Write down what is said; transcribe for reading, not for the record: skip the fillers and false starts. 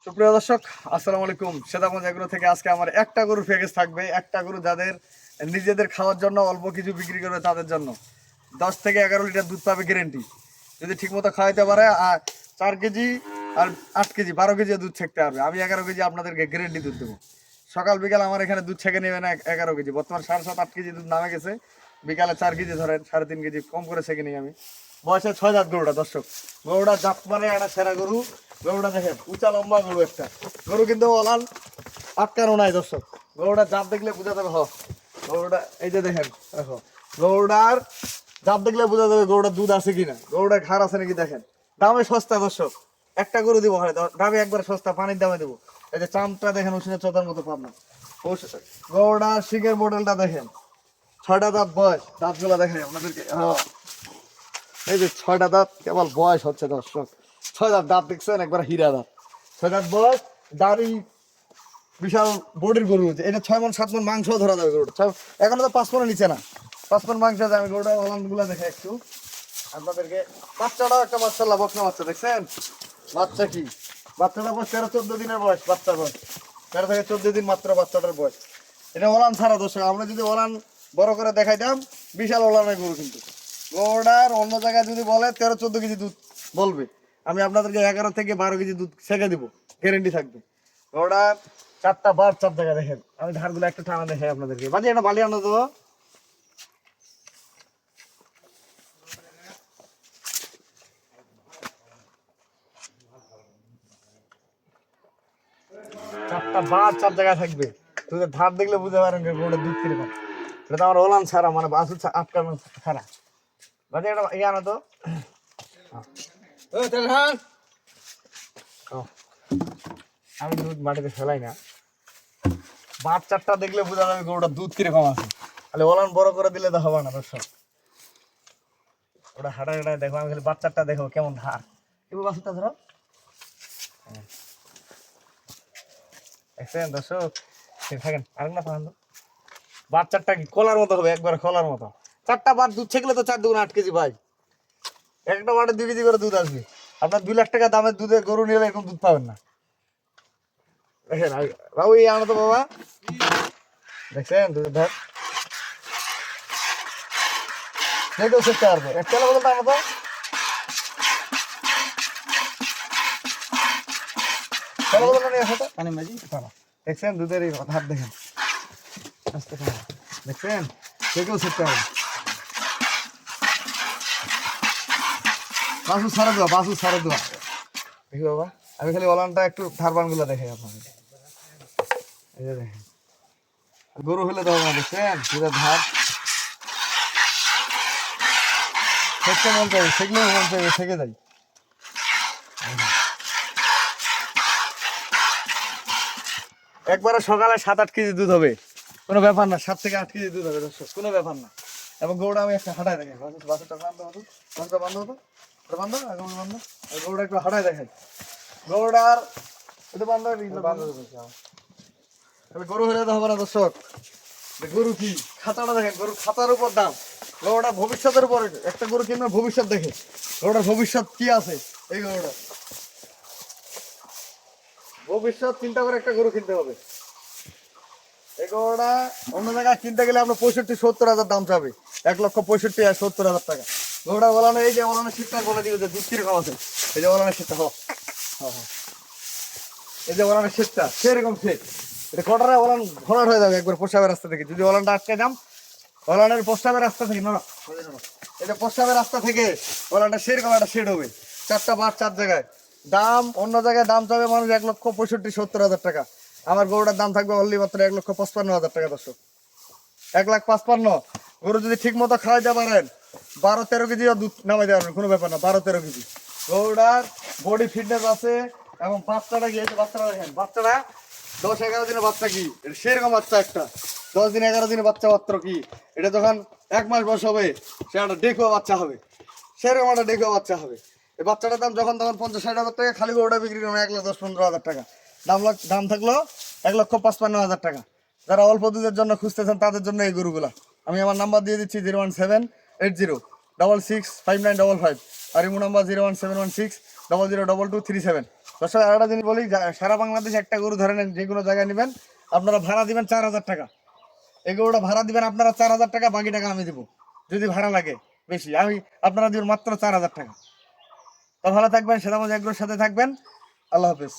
সুপ্রিয় দর্শক, আসসালামু আলাইকুম। সেদাগঞ্জ এগ্রো থেকে আজকে আমার একটা গরুর প্যাকেজ থাকবে। একটা গরু যাদের নিজেদের খাওয়ার জন্য অল্প কিছু বিক্রি করবে তাদের জন্য 10 থেকে 11 লিটার দুধ পাবে গ্যারেন্টি, যদি ঠিকমতো খাওয়াইতে পারে। আর 4 কেজি আর 8 কেজি 12 কেজি দুধ ছেঁকতে পারবে। আমি 11 কেজি আপনাদেরকে গ্যারেন্টি দুধ দেবো। সকাল বিকাল আমার এখানে দুধ ছেঁকে নেবে না 11 কেজি। বর্তমান 7.5-8 কেজি দুধ নামে গেছে। বিকালে 4 কেজি ধরেন, 3.5 কেজি কম করে ছেঁকে নিই আমি। বয়সে 6 দাঁত গরুটা। দর্শক, গরুটা জাত মানে একটা সেরা গরু। গরুটা দেখেন উঁচা লম্বা গরু একটা গরু, কিন্তু অলান আটকানো নাই। দর্শক, গরুটা জাত দেখলে বোঝা যাবে। গরুটা এই যে দেখেন, দেখো গরুটার জাত দেখলে বোঝা যাবে গরুটার দুধ আছে কিনা, গরুটার ঘাড় আছে নাকি। দেখেন দামে সস্তা। দর্শক, একটা গরু দিব দামে একবার সস্তা, পানির দামে দেবো। এই যে চামটা দেখেন, ওষুধের চোতার মতো পাবনা। গরুটার শিখের মডেলটা দেখেন, 6টা দাঁত বয়স। দাঁতগুলো দেখেন আপনাদেরকে। এই যে 6টা দাঁত কেবল বয়স হচ্ছে। দর্শক, 6 দাঁত দাঁত দেখছেন, একবার হীরা দাঁত। 6 দাঁত বয়স, দাড়ি, বিশাল বডির গরু। এটা 6 মণ 7 মণ মাংস ধরা যাবে গরুটা। এখনো তো 5 মণের নিচে না, 5 মণ মাংস আছে। আমি গরুটা ওলানগুলো দেখে একটু আপনাদেরকে। বাচ্চাটাও একটা মাশাআল্লাহ বকনা বাচ্চা, দেখছেন বাচ্চা কি? বাচ্চাটা বয়স 13-14 দিনের বয়স। বাচ্চার বয়স 13 থেকে 14 দিন মাত্র বাচ্চাটার বয়স। এটা ওলান ছাড়া। দর্শক, আমরা যদি ওলান বড় করে দেখাইতাম, বিশাল ওলানের গরু। কিন্তু গরুটার অন্য জায়গায় যদি বলে 13-14 কেজি দুধ বলবে, আমি আপনাদেরকে 11 থেকে 12 কেজি দুধ ছেঁকে দিব, গ্যারেন্টি থাকবে। গরুটার 4টা বার 4 জায়গায় দেখেন। আমি ধারগুলো একটা টানা দেখাই আপনাদেরকে। বাজি একটা বালি আনো তো। 4টা বার 4 জায়গায় থাকবে। দুধের ধার দেখলে বুঝতে পারেন যে গরুটা দুধ কিরকম। এটা তো আমার ওলান ছাড়া, মানে বাসু আটকানো ছাড়া। বাজি একটা ইয়ে আনো তো। আমি দুধ মাটিতে ফেলাই না। বাচ্চাটা দেখলে বোঝা যাবে গরুটা দুধ কিরকম আছে। তাহলে ওলান বড় করে দিলে তো হবে না। দর্শক, ওটা হাঁটা হাঁটায় দেখো। আমি খালি বাচ্চাটা দেখো কেমন ধার। এবার বাচ্চাটা ধরো, দেখছেন দর্শক? থাকেন আরেক না পান। বাচ্চাটা কি কলার মতো হবে, একবার কলার মতো। 4টা বার দুধ ছেঁকলে তো 4 × 2 = 8 কেজি ভাই। একটা বারে 2 কেজি করে দুধ আসবে। আপনার 2 লাখ টাকা দামের দুধে গরু নিলে এরকম দুধ পাবেন না। দেখেন বাবু, এই আনো তো বাবা। দেখছেন দুধের ধার? সেটাও চেষ্টা করবো। এক তেলা বদলটা আনো তো। তেলা বদলটা নিয়ে আসো তো। পানি মাঝি তারা দেখছেন দুধের এই ধার দেখেন। আস্তে খাওয়া দেখছেন, সেটাও চেষ্টা করবো। বাসু ছাড়া দেওয়া, বাসু ছাড়া দেওয়া। দেখি বাবা, আমি খালি ওলানটা একটু ধারবান গুলা দেখাই আপনাকে। এই যে দেখেন, গরু হলে তো হবে না। দেখছেন দুধের ধার। সেটা মন চাই, সেগুলো মন চাইবে, থেকে যাই। একবারে সকালে 7-8 কেজি দুধ হবে, কোনো ব্যাপার না। 7 থেকে 8 কেজি দুধ হবে। দর্শক, কোনো ব্যাপার না। এবং গরুটা আমি একটা হাঁটায় দেখেন। বাসুটা বান্ধব হতো, বাসুটা বান্ধব হতো, ওটা বান্ধব আগে বান্ধব। গরুটা একটু হাঁটায় দেখেন। গরুটার এটা বান্ধব গরু হলে তো হবে না। দর্শক, গরু কি খাতাটা দেখেন, গরু খাতার উপর দাম। গরুটা ভবিষ্যতের উপর, একটা গরু কিনবে ভবিষ্যৎ দেখে। গরুটার ভবিষ্যৎ কি আছে, এই গরুটা ভবিষ্যৎ চিন্তা করে একটা গরু কিনতে হবে। এই গরুটা অন্য জায়গায় কিনতে গেলে আপনার 65-70 হাজার দাম চাবে। 1,65,000 আর 70,000 টাকা। গরুটা বলানো, এই যে বলানো শীতটা বলে দিবে যে দুধ কিরকম আছে। এই যে বলানো শীতটা এই যে বলানো শীতটা সেরকম শীত। এটা কটারে বলান ভরাট হয়ে যাবে একবার প্রস্রাবের রাস্তা থেকে। যদি বলানটা আটকে যাম, বলানের প্রস্রাবের রাস্তা থেকে না, এই যে প্রস্রাবের রাস্তা থেকে বলানটা সেরকম একটা শেড হবে। 4টা বার 4 জায়গায় দাম। অন্য জায়গায় দাম চাবে মানুষ 1,65,000-70,000 টাকা। আমার গরুটার দাম থাকবে অনলি মাত্র 1,55,000 টাকা। দর্শক, 1,55,000। গরু যদি ঠিক মতো খাওয়াইতে পারেন, 12-13 কেজি দুধ নামাই দেওয়ার কোনো ব্যাপার না। 12-13 কেজি গরুটার বডি ফিটনেস আছে। এবং বাচ্চাটা গিয়েছে, বাচ্চাটা দেখেন, বাচ্চাটা 10-11 দিনের বাচ্চা কি সেরকম বাচ্চা একটা। 10-11 দিনের বাচ্চা মাত্র কি, এটা যখন 1 মাস বয়স হবে সে একটা ডেকুয়া বাচ্চা হবে। সেরকম একটা ডেকুয়া বাচ্চা হবে। এই বাচ্চাটার দাম যখন তখন 50-60 হাজার টাকা। খালি গরুটা বিক্রি করবে 1,10-15 হাজার টাকা। দাম থাকলো 1,55,000 টাকা। যারা অল্প দুধের জন্য খুঁজতেছেন তাদের জন্য এই গরুগুলা। আমি আমার নাম্বার দিয়ে দিচ্ছি 01780665955। আর ইমো নাম্বার 01716002237। দর্শক আরেকটা জিনিস বলি, সারা বাংলাদেশে একটা গরু ধরে নেন, যে কোনো জায়গায় নেবেন আপনারা ভাড়া দিবেন 4,000 টাকা। এই গরুটা ভাড়া দিবেন আপনারা 4,000 টাকা, বাকি টাকা আমি দেবো যদি ভাড়া লাগে বেশি। আপনারা দিবেন মাত্র 4,000 টাকা। তো ভালো থাকবেন, সেদামজ এগ্রোর সাথে থাকবেন। আল্লাহ হাফেজ।